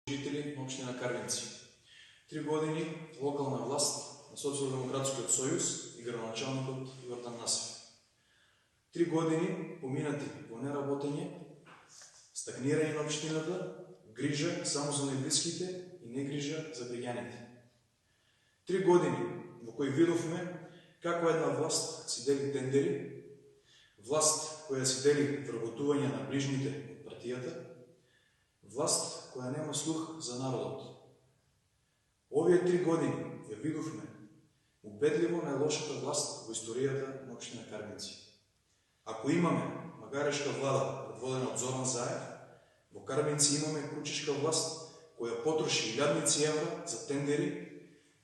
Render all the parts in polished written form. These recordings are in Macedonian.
жители на општина Карвинци. 3 години локална власт на Социјалдемократскиот сојуз и градоначалникот Јордан Насев. 3 години поминати во неработење, стагнирање на општината, грижа само за најблиските и не грижа за граѓаните. 3 години во кои видовме како една власт си дели тендери, власт која си дели вработување на ближните од партијата, власт која нема слух за народот. Овие 3 години ја видовме убедливо најлошата власт во историјата на општина Карвинци. Ако имаме магарешка влада предводена од Зоран Заев, во Карвинци имаме кучешка власт која потроши илјадници евра за тендери,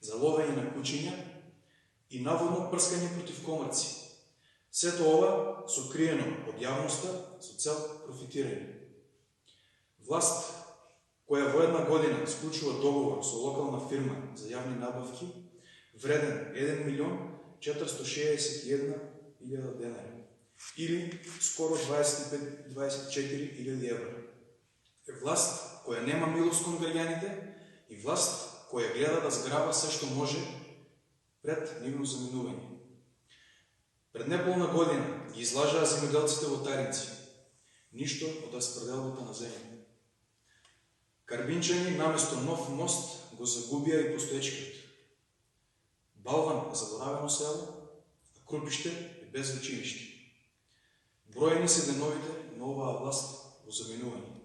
за ловење на кучиња и наводно прскање против комарци. Сето ова сокриено од јавноста со цел профитирање. Власт која во една година склучува договор со локална фирма за јавни набавки вреден 1.461.000 денари или скоро 24.000 евра. Власт која нема милост кон граѓаните и власт која гледа да зграба се што може пред нивно заминување. Пред неполна година ги излажаа земјоделците во Таринци. Ништо од распределбата на земја. Карвинчани наместо нов мост го загубија и постоечкиот. Балван е заборавено село, а Крупиште е без училиште. Броени се деновите на оваа власт во заминување.